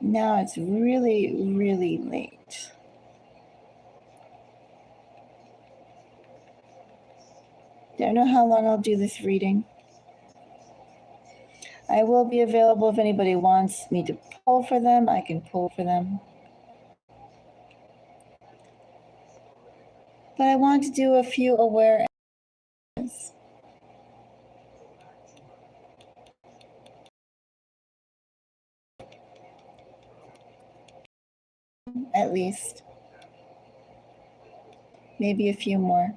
Now it's really, really late. Don't know how long I'll do this reading. I will be available if anybody wants me to pull for them. I can pull for them. But I want to do a few awarenesses. At least. Maybe a few more.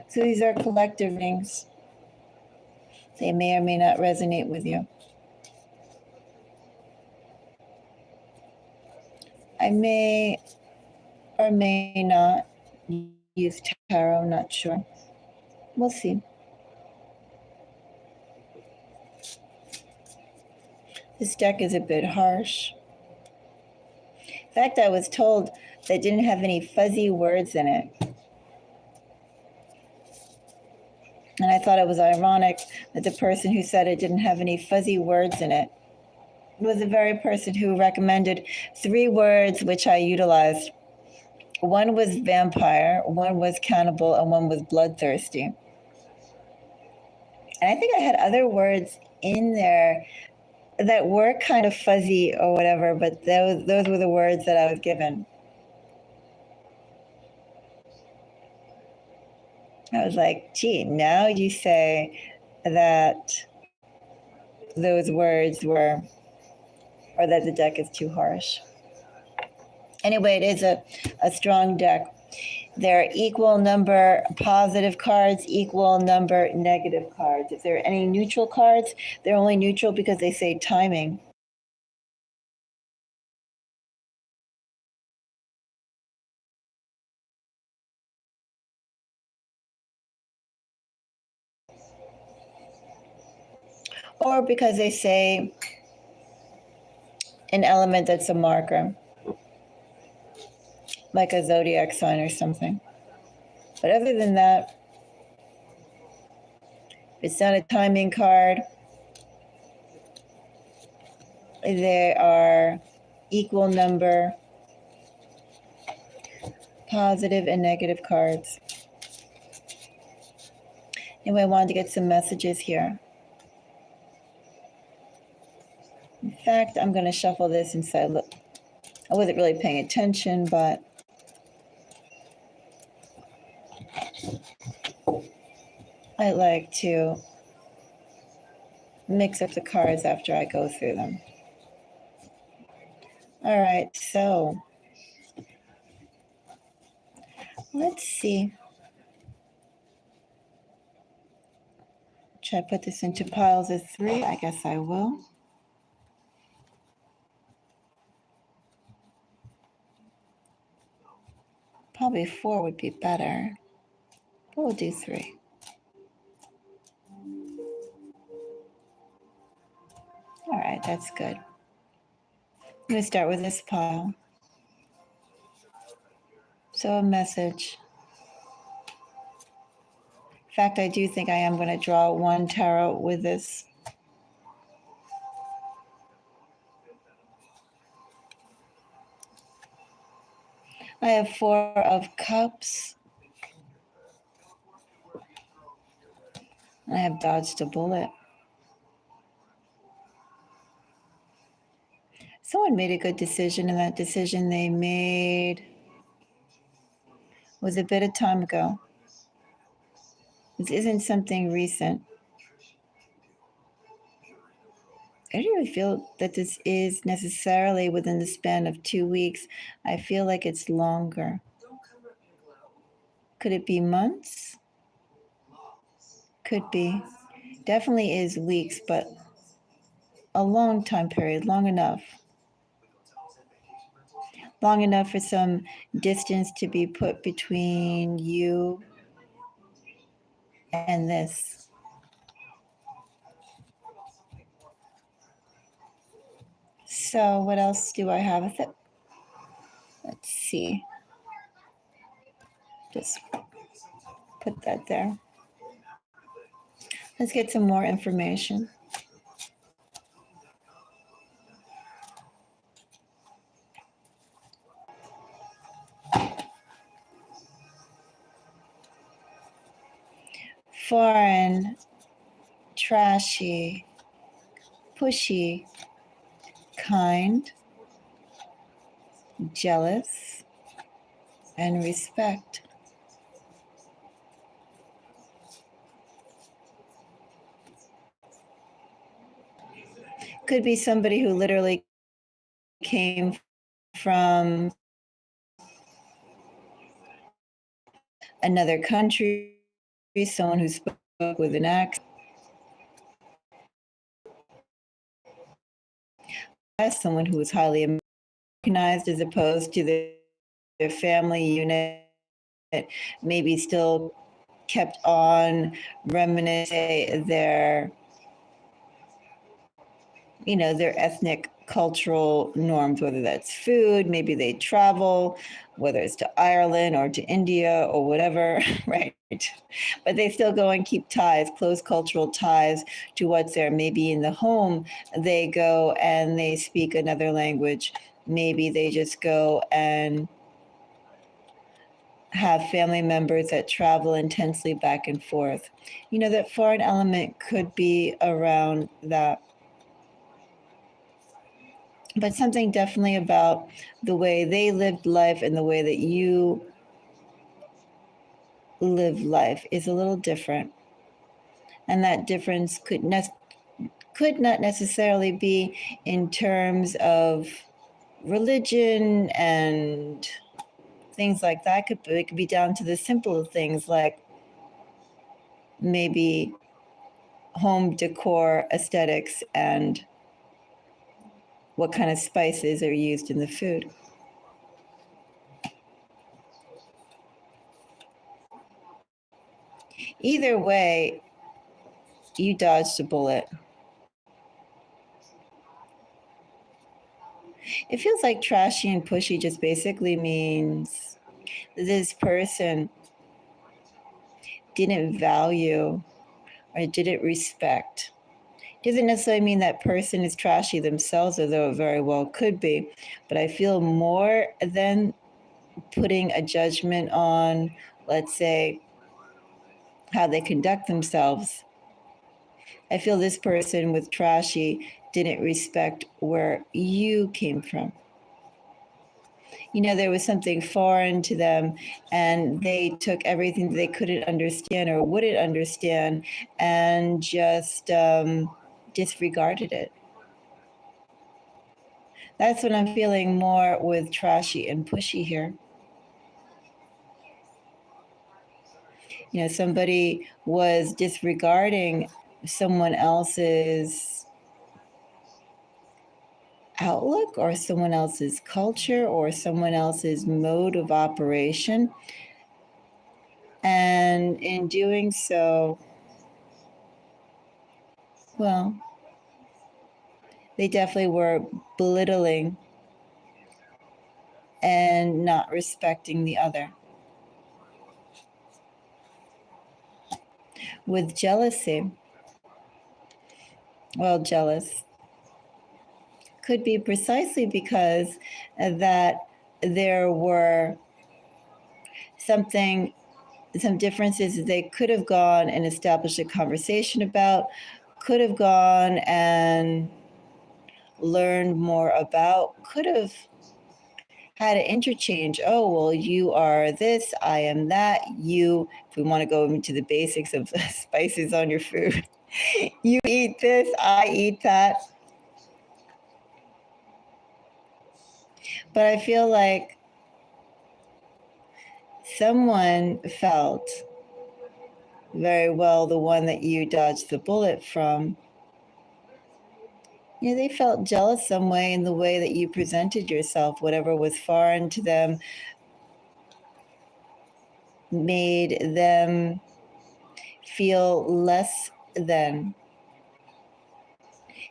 So these are collective readings. They may or may not resonate with you. I may or may not use tarot, not sure. We'll see. This deck is a bit harsh. In fact, I was told that it didn't have any fuzzy words in it. And I thought it was ironic that the person who said it didn't have any fuzzy words in it was the very person who recommended 3 words which I utilized. One was vampire, one was cannibal, and one was bloodthirsty. And I think I had other words in there that were kind of fuzzy or whatever, but those were the words that I was given. I was like, gee, now you say that those words were, or that the deck is too harsh. Anyway, it is a strong deck. There are equal number positive cards, equal number negative cards. If there are any neutral cards, they're only neutral because they say timing. Or because they say an element that's a marker, like a zodiac sign or something. But other than that, it's not a timing card. There are equal number positive and negative cards. Anyway, I wanted to get some messages here. In fact, I'm going to shuffle this inside. Look, I wasn't really paying attention, but I like to mix up the cards after I go through them. All right, so let's see. Should I put this into piles of 3? I guess I will. Probably 4 would be better. But we'll do 3. All right, that's good. I'm going to start with this pile. So a message. In fact, I do think I am going to draw 1 tarot with this. I have 4 of cups. I have dodged a bullet. Someone made a good decision, and that decision they made was a bit of time ago. This isn't something recent. I don't really feel that this is necessarily within the span of 2 weeks. I feel like it's longer. Could it be months? Could be. Definitely is weeks, but a long time period, long enough. Long enough for some distance to be put between you and this. So what else do I have with it? Let's see. Just put that there. Let's get some more information. trashy, pushy, kind, jealous, and respect. Could be somebody who literally came from another country, someone who spoke with an accent, someone who was highly Americanized as opposed to their family unit, maybe still kept on reminiscing their their ethnic cultural norms, whether that's food, maybe they travel, whether it's to Ireland or to India or whatever, right? But they still go and keep ties, close cultural ties to what's there. Maybe in the home, they go and they speak another language. Maybe they just go and have family members that travel intensely back and forth. That foreign element could be around that. But something definitely about the way they lived life and the way that you live life is a little different. And that difference could not necessarily be in terms of religion and things like that. It could be down to the simple things like maybe home decor aesthetics and what kind of spices are used in the food. Either way, you dodged a bullet. It feels like trashy and pushy just basically means this person didn't value or didn't respect. Doesn't necessarily mean that person is trashy themselves, although it very well could be. But I feel more than putting a judgment on, let's say, how they conduct themselves. I feel this person with trashy didn't respect where you came from. There was something foreign to them, and they took everything that they couldn't understand or wouldn't understand and just disregarded it. That's what I'm feeling more with trashy and pushy here. Somebody was disregarding someone else's outlook or someone else's culture or someone else's mode of operation. And in doing so, well, they definitely were belittling and not respecting the other. With jealousy, well, jealous could be precisely because that there were some differences they could have gone and established a conversation about, could have gone and learned more about, could have had an interchange. Oh, well, you are this, I am that. You, if we want to go into the basics of spices on your food, you eat this, I eat that. But I feel like someone felt very well the one that you dodged the bullet from. They felt jealous some way in the way that you presented yourself. Whatever was foreign to them made them feel less than.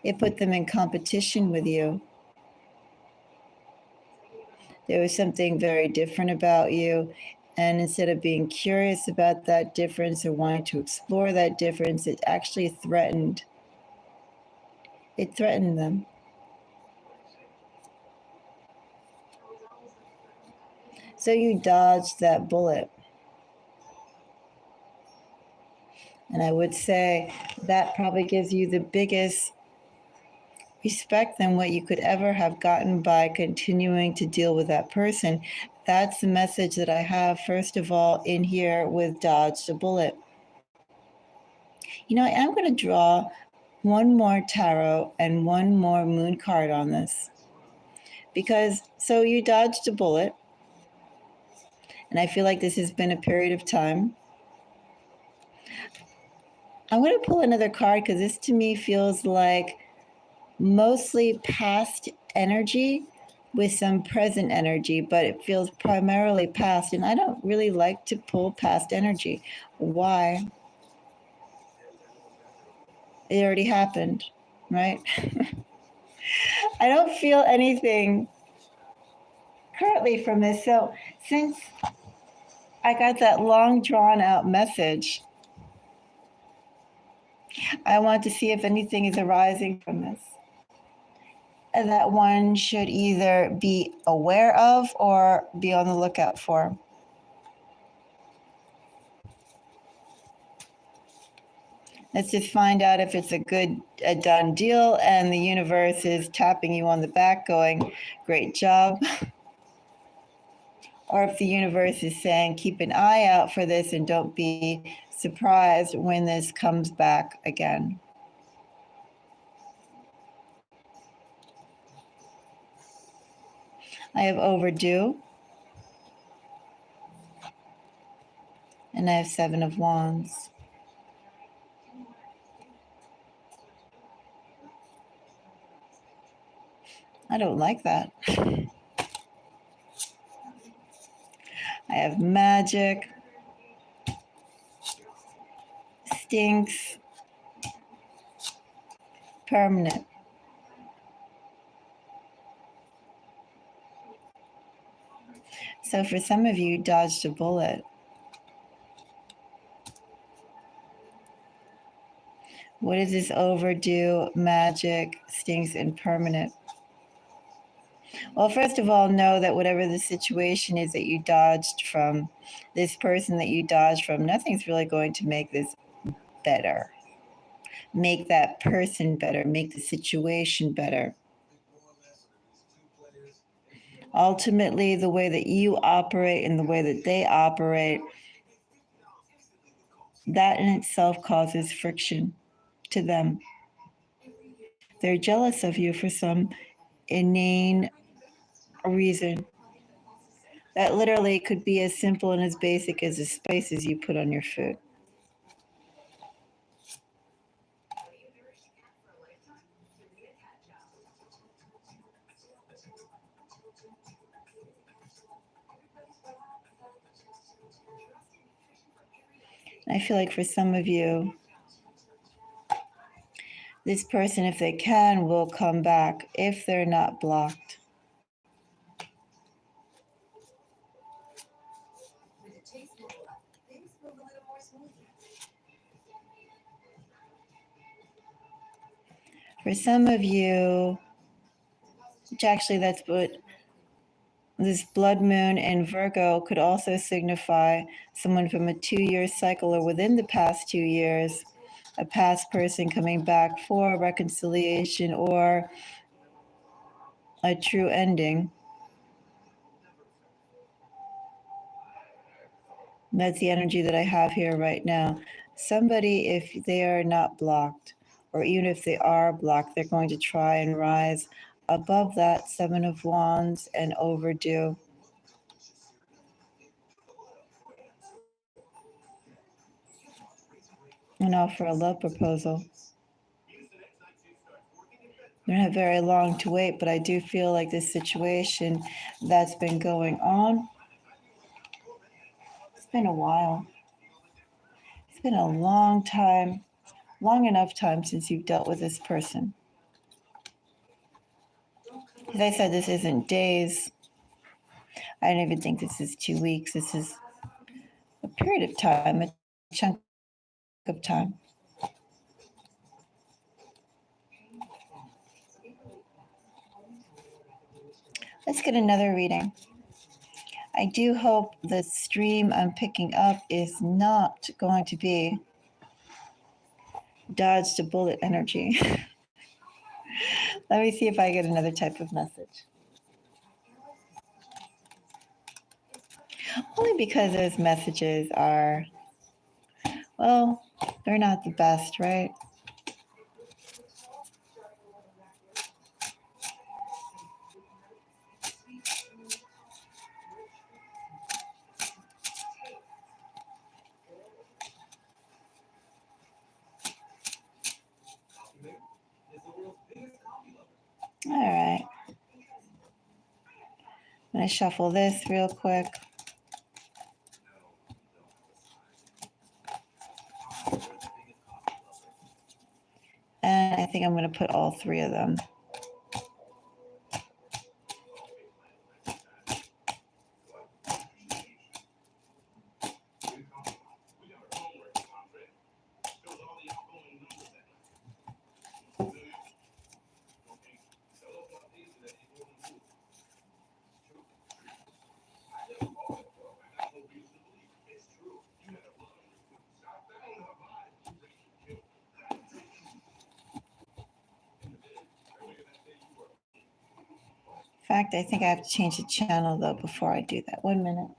It put them in competition with you. There was something very different about you. And instead of being curious about that difference or wanting to explore that difference, it actually threatened. It threatened them. So you dodged that bullet. And I would say that probably gives you the biggest respect than what you could ever have gotten by continuing to deal with that person. That's the message that I have, first of all, in here with Dodge the Bullet. You know, I am going to draw one more tarot and one more moon card on this. Because, so you dodged a bullet. And I feel like this has been a period of time. I'm going to pull another card because this to me feels like mostly past energy with some present energy, but it feels primarily past. And I don't really like to pull past energy. Why? It already happened, right? I don't feel anything currently from this. So since I got that long drawn out message, I want to see if anything is arising from this that one should either be aware of or be on the lookout for. Let's just find out if it's a done deal and the universe is tapping you on the back going, great job. Or if the universe is saying, keep an eye out for this and don't be surprised when this comes back again. I have overdue. And I have 7 of Wands. I don't like that. I have Magic. Stinks. Permanent. So for some of you, dodged a bullet. What is this overdue, magic, stinks, and permanent? Well, first of all, know that whatever the situation is that you dodged from, this person that you dodged from, nothing's really going to make this better. Make that person better, make the situation better. Ultimately, the way that you operate and the way that they operate, that in itself causes friction to them. They're jealous of you for some inane reason. That literally could be as simple and as basic as the spices you put on your food. I feel like for some of you, this person, if they can, will come back if they're not blocked. For some of you, which actually that's what this blood moon in Virgo could also signify someone from a 2-year cycle or within the past 2 years, a past person coming back for reconciliation or a true ending. That's the energy that I have here right now. Somebody, if they are not blocked, or even if they are blocked, they're going to try and rise above that 7 of Wands and overdue. And offer a love proposal. They don't have very long to wait, but I do feel like this situation that's been going on, it's been a while. It's been a long time, long enough time since you've dealt with this person. As I said, this isn't days. I don't even think this is 2 weeks. This is a period of time, a chunk of time. Let's get another reading. I do hope the stream I'm picking up is not going to be dodged a bullet energy. Let me see if I get another type of message. Only because those messages are, well, they're not the best, right? All right. I'm going to shuffle this real quick. And I think I'm going to put all three of them. In fact, I think I have to change the channel though before I do that. 1 minute.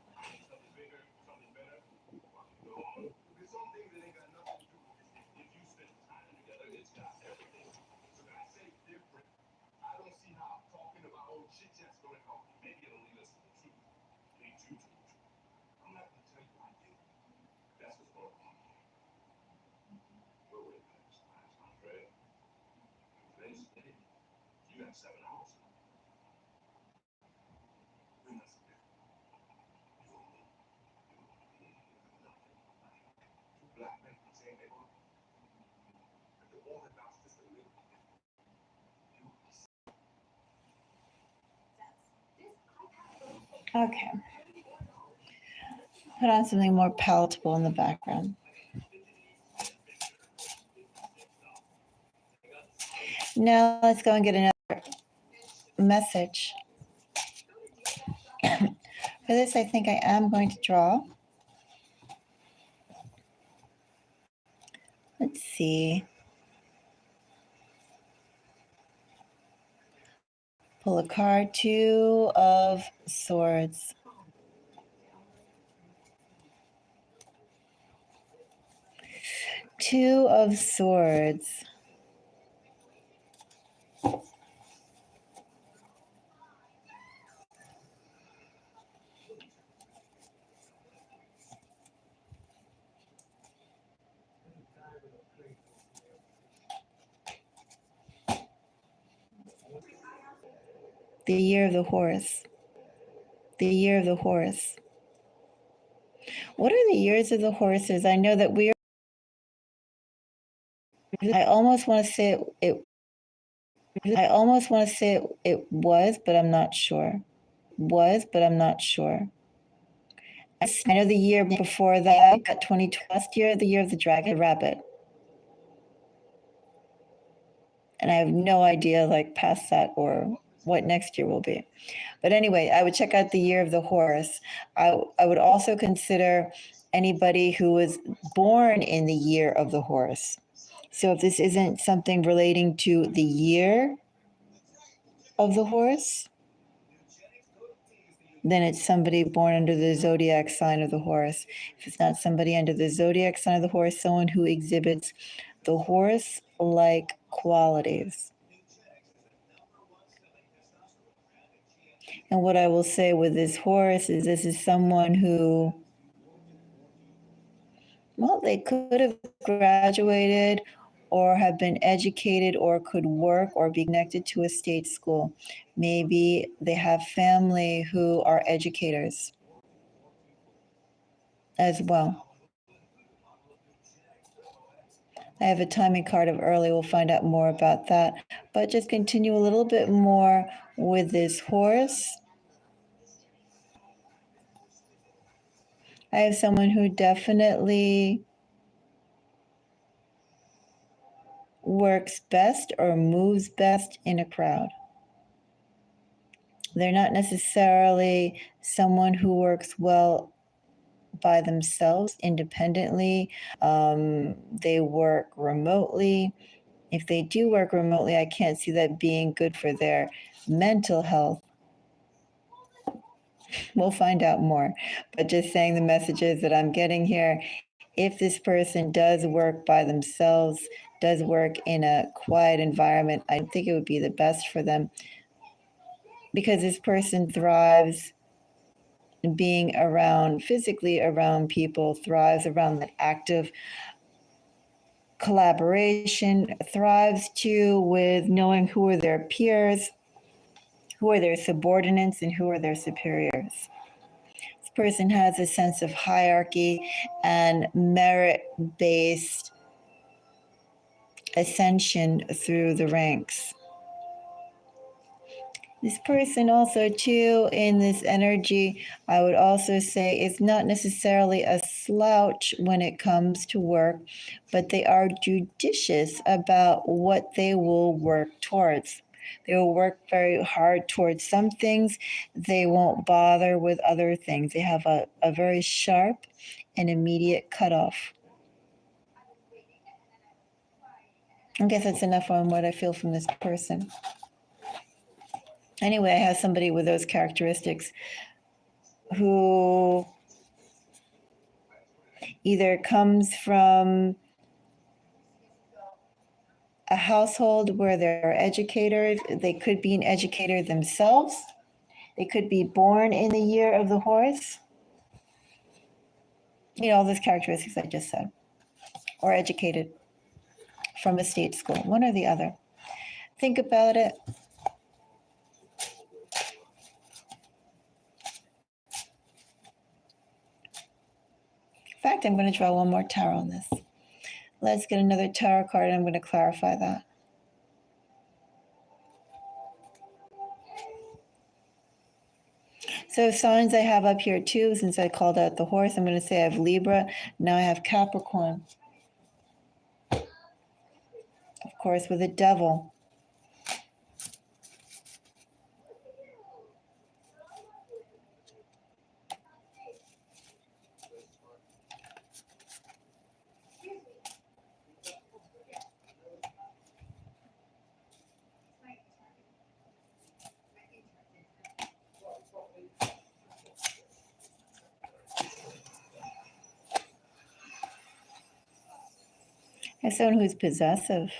Okay. Put on something more palatable in the background. Now let's go and get another message. For this, I think I am going to draw. Let's see. Pull a card, 2 of Swords. Two of Swords. The Year of the Horse. The Year of the Horse. What are the years of the horses? I know that we are. I almost want to say it was, but I'm not sure. I know the year before that, 2020, last year, the year of the dragon rabbit. And I have no idea, like, past that or what next year will be. But anyway, I would check out the year of the horse. I would also consider anybody who was born in the year of the horse. So if this isn't something relating to the year of the horse, then it's somebody born under the zodiac sign of the horse. If it's not somebody under the zodiac sign of the horse, someone who exhibits the horse-like qualities. And what I will say with this horse is this is someone who, well, they could have graduated or have been educated or could work or be connected to a state school. Maybe they have family who are educators as well. I have a timing card of early. We'll find out more about that. But just continue a little bit more with this horse. I have someone who definitely works best or moves best in a crowd. They're not necessarily someone who works well by themselves independently. They work remotely. If they do work remotely, I can't see that being good for their mental health. We'll find out more. But just saying the messages that I'm getting here, if this person does work by themselves, does work in a quiet environment, I think it would be the best for them, because this person thrives being around, physically around people, thrives around that active collaboration, thrives too with knowing who are their peers, who are their subordinates, and who are their superiors. This person has a sense of hierarchy and merit-based ascension through the ranks. This person also too, in this energy, I would also say, is not necessarily a slouch when it comes to work, but they are judicious about what they will work towards. They will work very hard towards some things. They won't bother with other things. They have a very sharp and immediate cutoff. I guess that's enough on what I feel from this person. Anyway, I have somebody with those characteristics who either comes from a household where they're educators. They could be an educator themselves. They could be born in the year of the horse. You know, all those characteristics I just said. Or educated from a state school, one or the other. Think about it. In fact, I'm going to draw one more tarot on this. Let's get another tarot card, and I'm going to clarify that. So signs I have up here too, since I called out the horse, I'm going to say I have Libra. Now I have Capricorn. Of course, with the devil. As someone who's possessive.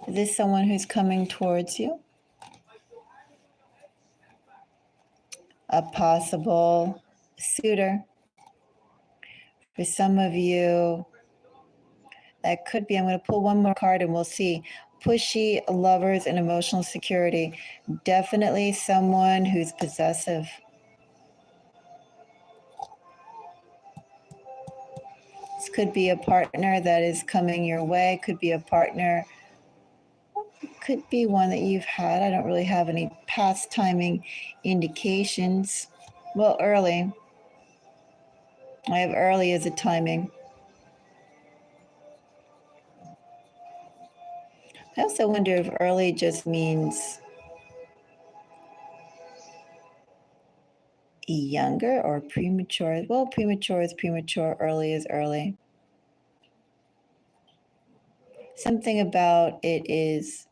Is this someone who's coming towards you? A possible suitor. For some of you, that could be, I'm going to pull one more card and we'll see. Pushy lovers and emotional security. Definitely someone who's possessive. This could be a partner that is coming your way. Could be a partner. Could be one that you've had. I don't really have any past timing indications. Well, early. I have early as a timing. I also wonder if early just means younger or premature. Well, premature is premature, early is early. Something about it is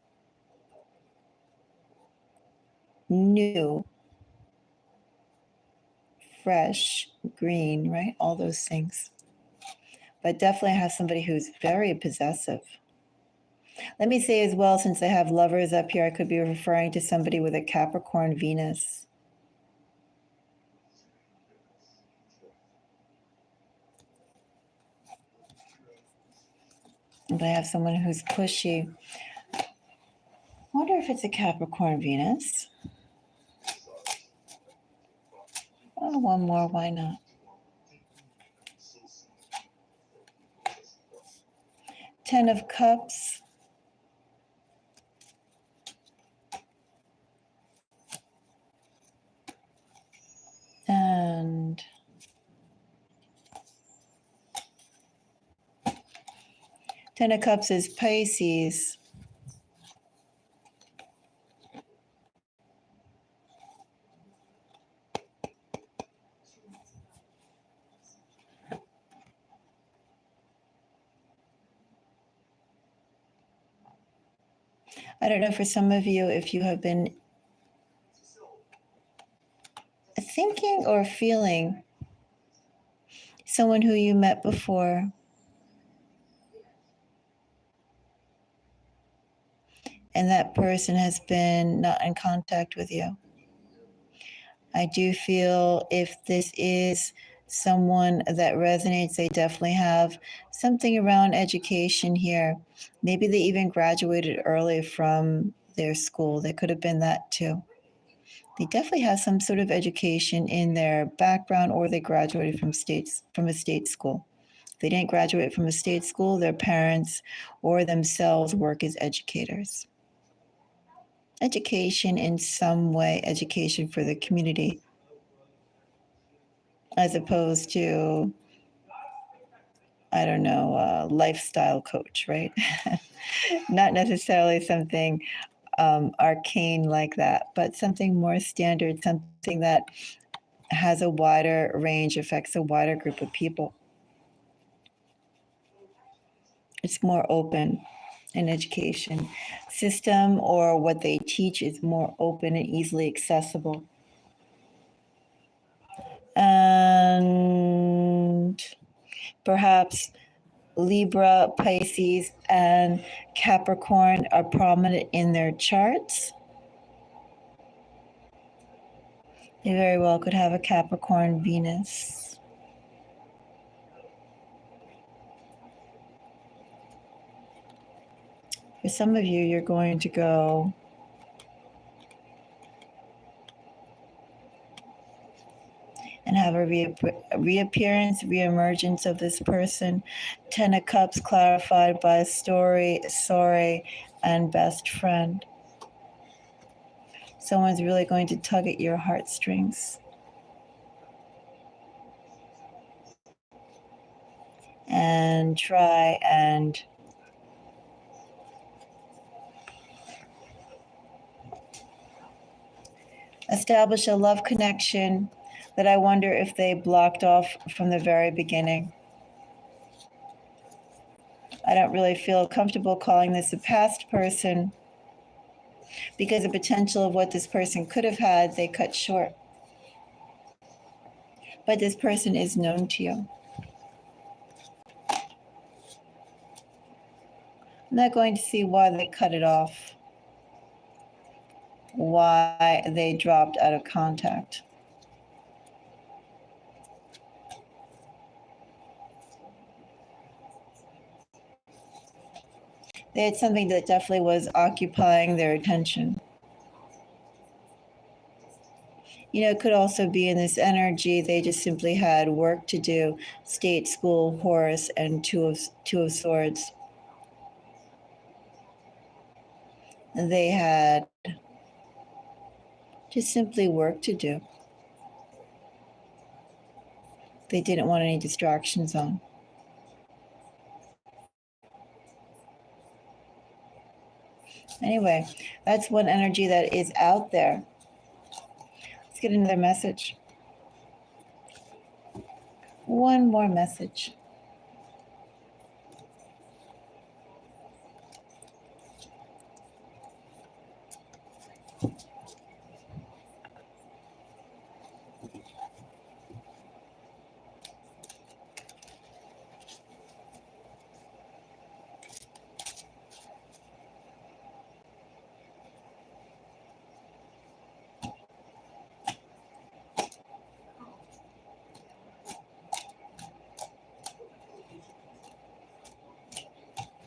new, fresh, green, right? All those things. But definitely have somebody who's very possessive. Let me say as well, since I have lovers up here, I could be referring to somebody with a Capricorn Venus. But I have someone who's pushy. I wonder if it's a Capricorn Venus. Oh, one more, why not? Ten of Cups. And Ten of Cups is Pisces. I don't know for some of you if you have been thinking or feeling someone who you met before and that person has been not in contact with you. I do feel if this is someone that resonates, they definitely have something around education here. Maybe they even graduated early from their school. They could have been that too. They definitely have some sort of education in their background, or they graduated from a state school. If they didn't graduate from a state school, their parents or themselves work as educators. Education in some way, education for the community, as opposed to, I don't know, a lifestyle coach, right? Not necessarily something arcane like that, but something more standard, something that has a wider range, affects a wider group of people. It's more open. An education system or what they teach is more open and easily accessible. And perhaps Libra, Pisces, and Capricorn are prominent in their charts. They very well could have a Capricorn Venus. For some of you, you're going to go and have a reappearance, reemergence of this person. 10 of Cups clarified by story, sorry, and best friend. Someone's really going to tug at your heartstrings. And try and establish a love connection that I wonder if they blocked off from the very beginning. I don't really feel comfortable calling this a past person because the potential of what this person could have had, they cut short. But this person is known to you. I'm not going to see why they cut it off, why they dropped out of contact. They had something that definitely was occupying their attention. You know, it could also be in this energy, they just simply had work to do. State school, Horus, and Two of Swords. They had just simply work to do. They didn't want any distractions on. Anyway, that's one energy that is out there. Let's get another message. One more message.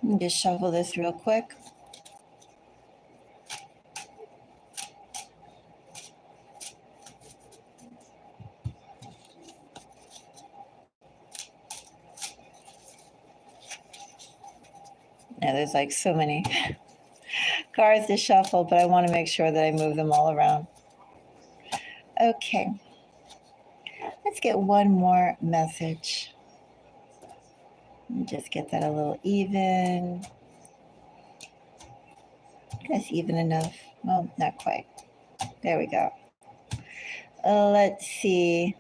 Let me just shuffle this real quick. Now there's like so many cards to shuffle, but I want to make sure that I move them all around. Okay. Let's get one more message. Just get that a little even. That's even enough. Well, not quite. There we go. Let's see.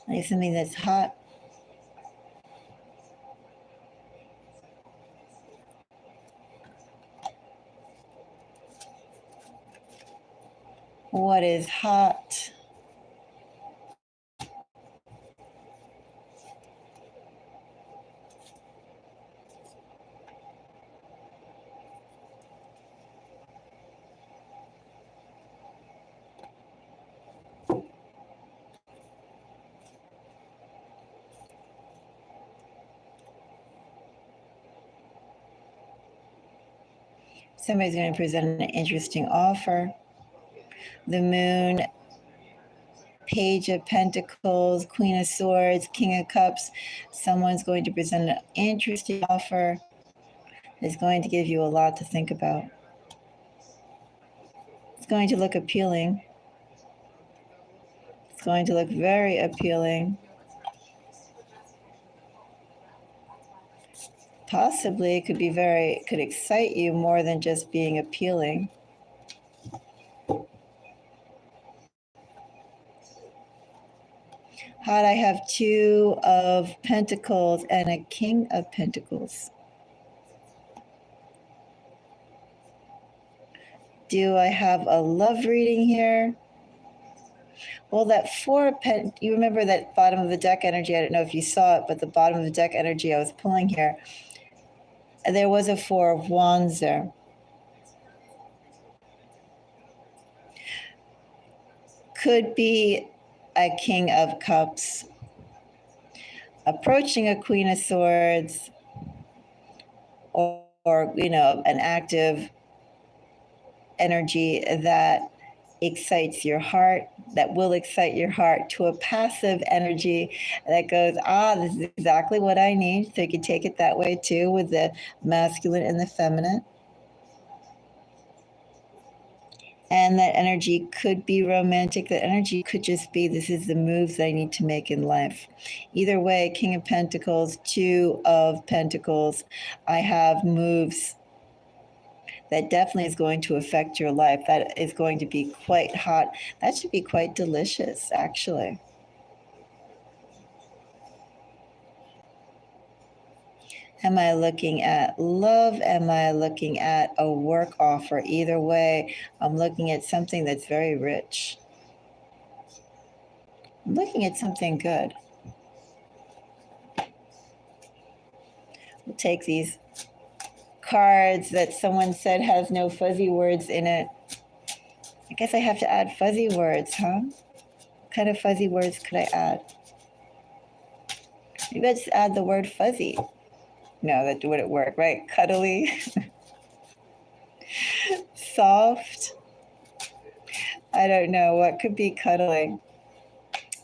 like something that's hot. What is hot? Somebody's going to present an interesting offer. The moon, Page of Pentacles, Queen of Swords, King of Cups. Someone's going to present an interesting offer that's going to give you a lot to think about. It's going to look appealing. It's going to look very appealing. Possibly it could excite you more than just being appealing. Hot, I have 2 of Pentacles and a King of Pentacles. Do I have a love reading here? Well, that 4 of you remember that bottom of the deck energy? I don't know if you saw it, but the bottom of the deck energy I was pulling here, there was a 4 of Wands there. Could be a King of Cups approaching a Queen of Swords, or an active energy that excites your heart, that will excite your heart, to a passive energy that goes, this is exactly what I need. So you can take it that way too, with the masculine and the feminine. And that energy could be romantic. That energy could just be, this is the moves that I need to make in life. Either way, King of Pentacles, 2 of Pentacles, I have moves that definitely is going to affect your life. That is going to be quite hot. That should be quite delicious, actually. Am I looking at love? Am I looking at a work offer? Either way, I'm looking at something that's very rich. I'm looking at something good. We'll take these cards that someone said has no fuzzy words in it. I guess I have to add fuzzy words, huh? What kind of fuzzy words could I add? Maybe I just add the word fuzzy. No, that wouldn't work, right? Cuddly. Soft. I don't know. What could be cuddly?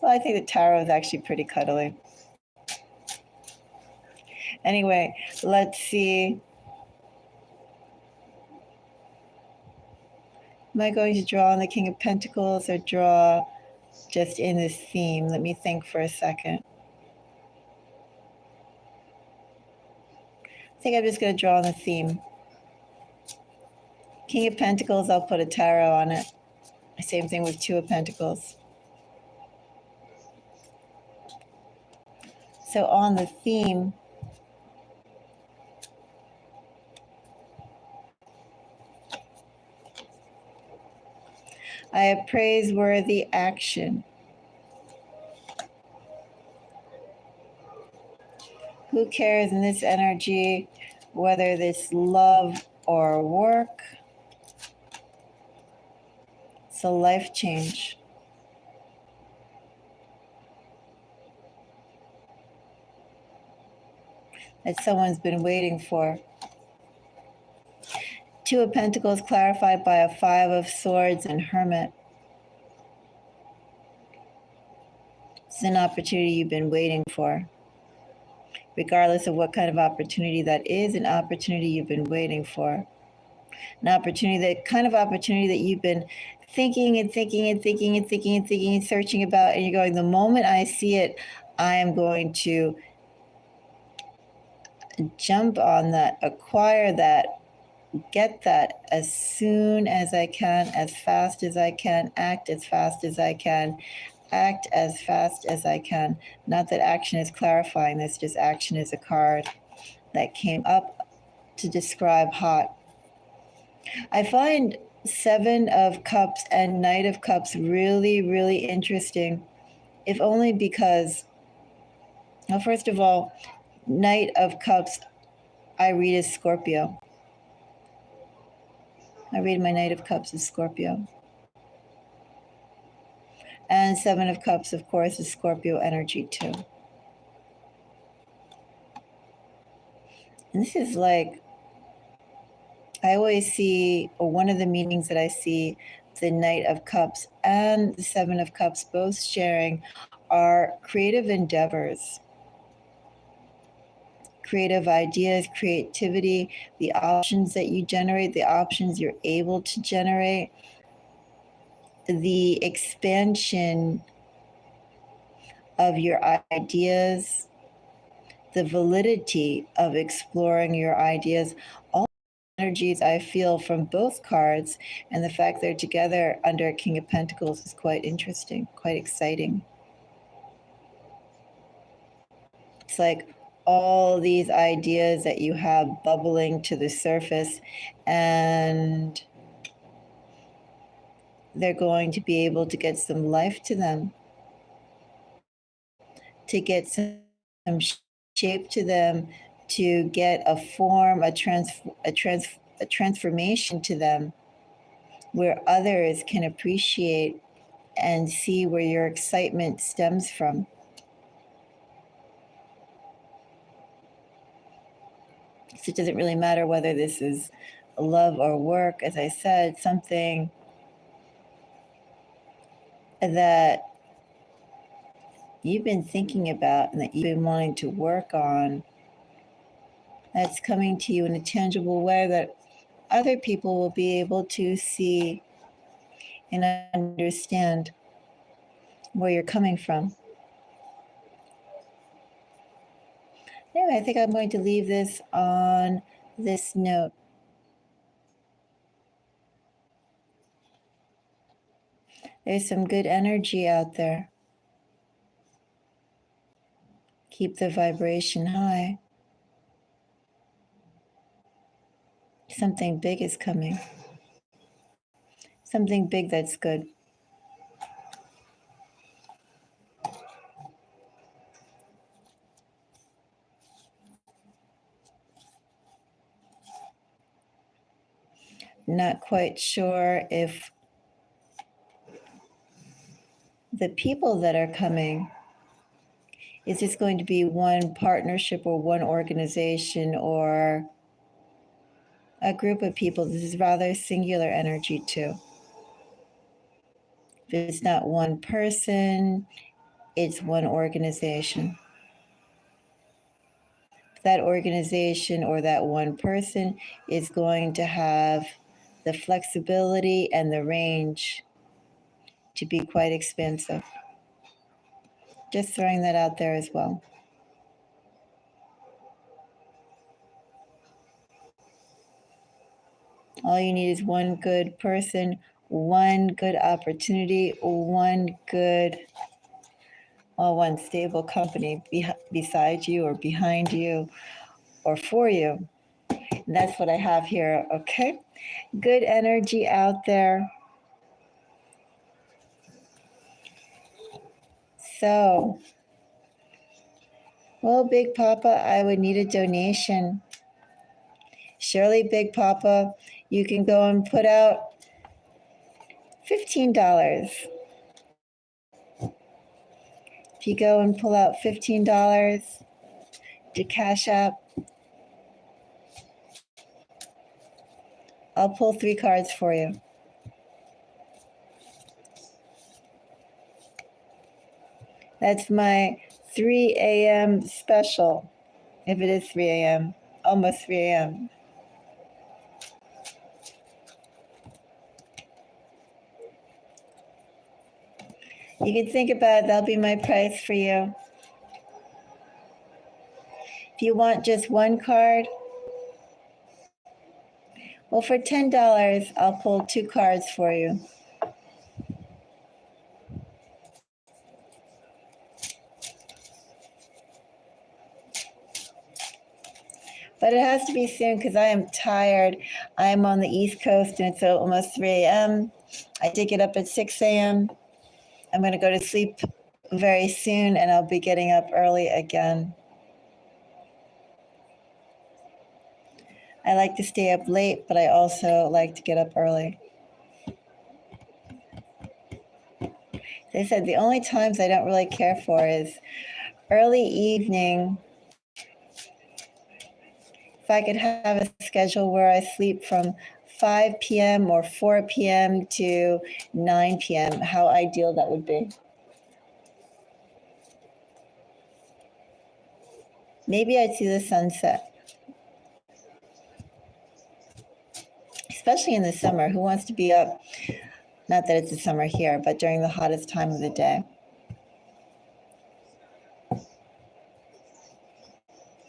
Well, I think the tarot is actually pretty cuddly. Anyway, let's see. Am I going to draw on the King of Pentacles or draw just in this theme? Let me think for a second. I think I'm just going to draw on the theme. King of Pentacles, I'll put a tarot on it. Same thing with 2 of Pentacles. So on the theme, I have praiseworthy action. Who cares in this energy, whether this love or work? It's a life change. That someone's been waiting for. 2 of Pentacles clarified by a 5 of Swords and Hermit. It's an opportunity you've been waiting for. Regardless of what kind of opportunity that is, an opportunity you've been waiting for. An opportunity, that kind of opportunity that you've been thinking and thinking and thinking and thinking and thinking and searching about, and you're going, the moment I see it, I am going to jump on that, acquire that, get that as soon as I can, as fast as I can, act as fast as I can. act as fast as I can. Not that action is clarifying this, just action is a card that came up to describe hot. I find Seven of Cups and Knight of Cups really, really interesting, if only because, well, first of all, Knight of Cups, I read as Scorpio. I read my Knight of Cups as Scorpio. And Seven of Cups, of course, is Scorpio energy too. And this is like, I always see, or one of the meanings that I see, the Knight of Cups and the Seven of Cups both sharing are creative endeavors, creative ideas, creativity, the options that you generate, the options you're able to generate, the expansion of your ideas, the validity of exploring your ideas, all energies I feel from both cards, and the fact they're together under King of Pentacles is quite interesting, quite exciting. It's like all these ideas that you have bubbling to the surface, and they're going to be able to get some life to them, to get some shape to them, to get a form, a transformation to them, where others can appreciate and see where your excitement stems from. So it doesn't really matter whether this is love or work. As I said, something that you've been thinking about and that you've been wanting to work on, that's coming to you in a tangible way that other people will be able to see and understand where you're coming from. Anyway, I think I'm going to leave this on this note. There's some good energy out there. Keep the vibration high. Something big is coming. Something big that's good. Not quite sure if the people that are coming, is this going to be one partnership or one organization or a group of people? This is rather singular energy too. If it's not one person, it's one organization. That organization or that one person is going to have the flexibility and the range to be quite expensive. Just throwing that out there as well. All you need is one good person, one good opportunity, one stable company beside you or behind you or for you. And that's what I have here, okay? Good energy out there. So, well, Big Papa, I would need a donation. Surely, Big Papa, you can go and put out $15. If you go and pull out $15 to Cash App, I'll pull 3 cards for you. That's my 3 a.m. special, if it is 3 a.m., almost 3 a.m. You can think about it, that'll be my price for you. If you want just one card, well, for $10, I'll pull 2 cards for you. But it has to be soon because I am tired. I'm on the East Coast and it's almost 3 a.m. I did get up at 6 a.m. I'm going to go to sleep very soon and I'll be getting up early again. I like to stay up late, but I also like to get up early. They said the only times I don't really care for is early evening. If I could have a schedule where I sleep from 5 p.m. or 4 p.m. to 9 p.m., how ideal that would be. Maybe I'd see the sunset. Especially in the summer. Who wants to be up? Not that it's the summer here, but during the hottest time of the day.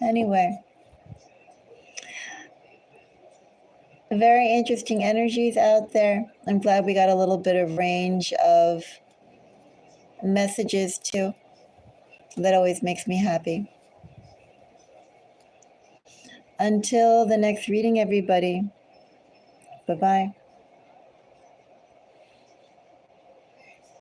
Anyway. Very interesting energies out there. I'm glad we got a little bit of range of messages too. That always makes me happy. Until the next reading, everybody. Bye-bye.